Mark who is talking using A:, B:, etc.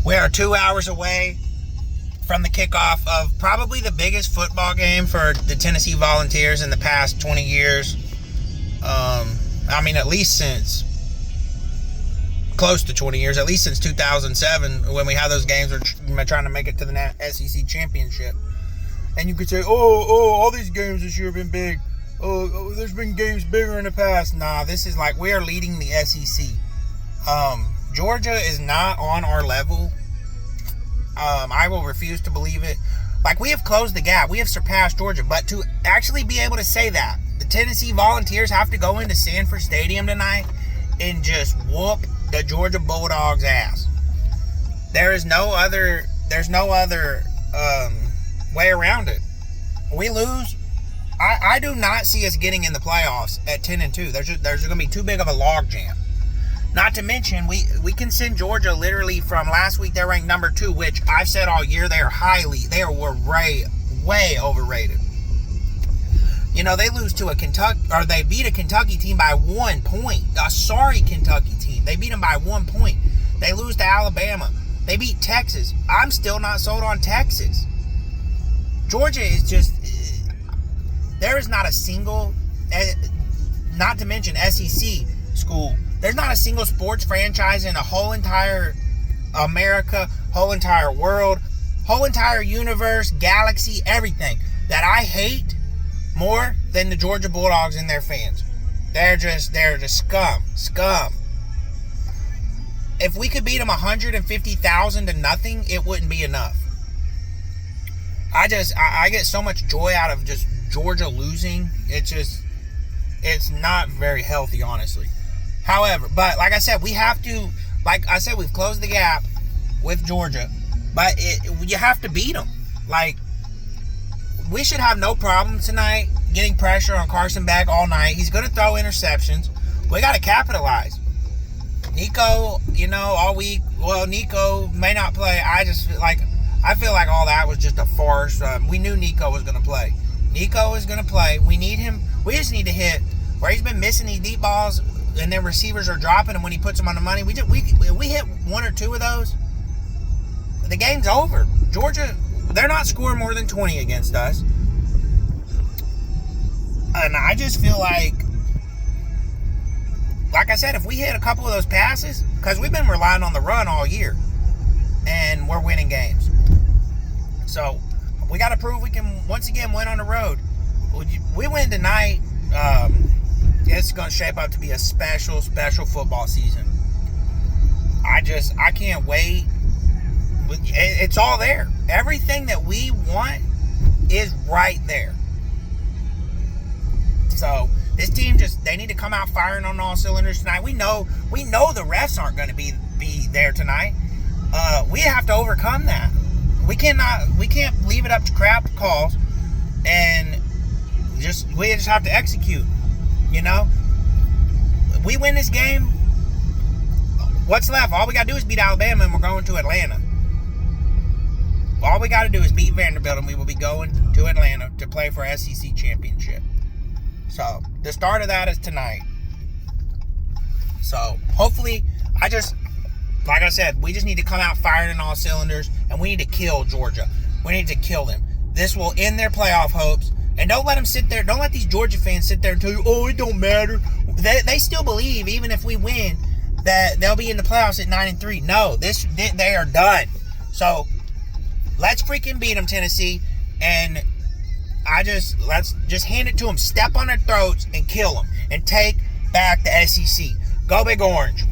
A: We are 2 hours away from the kickoff of probably the biggest football game for the Tennessee Volunteers in the past 20 years. At least since close to 20 years, at least since 2007 when we had those games. We're trying to make it to the SEC championship. And you could say, all these games this year have been big. There's been games bigger in the past. Nah, this is like we are leading the SEC. Georgia is not on our level. I will refuse to believe it. Like, we have closed the gap. We have surpassed Georgia. But to actually be able to say that, the Tennessee Volunteers have to go into Sanford Stadium tonight and just whoop the Georgia Bulldogs' ass. There's no other way around it. We lose. I do not see us getting in the playoffs at 10-2. There's going to be too big of a log jam. Not to mention, we can send Georgia literally from last week. They're ranked number 2, which I've said all year they were way overrated. You know, they lose to they beat a Kentucky team by 1 point. A sorry Kentucky team. They beat them by 1 point. They lose to Alabama. They beat Texas. I'm still not sold on Texas. Georgia is just, there is not a single, not to mention SEC school, there's not a single sports franchise in the whole entire America, whole entire world, whole entire universe, galaxy, everything that I hate more than the Georgia Bulldogs and their fans. They're just scum. If we could beat them 150,000 to nothing, it wouldn't be enough. I get so much joy out of just Georgia losing. It's not very healthy, honestly. However, but like I said, we've closed the gap with Georgia, but you have to beat them. Like, we should have no problem tonight getting pressure on Carson Beck all night. He's going to throw interceptions. We got to capitalize. Nico, all week, well, Nico may not play. I feel like all that was just a farce. We knew Nico was going to play. Nico is going to play. We need him. We just need to hit where he's been missing these deep balls, and then receivers are dropping him when he puts them on the money. We hit 1 or 2 of those, the game's over. Georgia, they're not scoring more than 20 against us. And I just feel like I said, if we hit a couple of those passes, because we've been relying on the run all year, and we're winning games. So we got to prove we can once again win on the road. We win tonight. It's going to shape up to be a special football season. I can't wait. It's all there. Everything that we want is right there. So this team they need to come out firing on all cylinders tonight. We know the refs aren't going to be there tonight. We have to overcome that. We can't leave it up to crap calls, and we just have to execute. We win this game. What's left? All we got to do is beat Alabama, and we're going to Atlanta. All we got to do is beat Vanderbilt, and we will be going to Atlanta to play for SEC championship. So the start of that is tonight. So hopefully, like I said, we just need to come out firing on all cylinders, and we need to kill Georgia. We need to kill them. This will end their playoff hopes. And don't let them sit there. Don't let these Georgia fans sit there and tell you, it don't matter. They still believe, even if we win, that they'll be in the playoffs at 9-3. No, they are done. So let's freaking beat them, Tennessee. And let's just hand it to them. Step on their throats and kill them. And take back the SEC. Go Big Orange.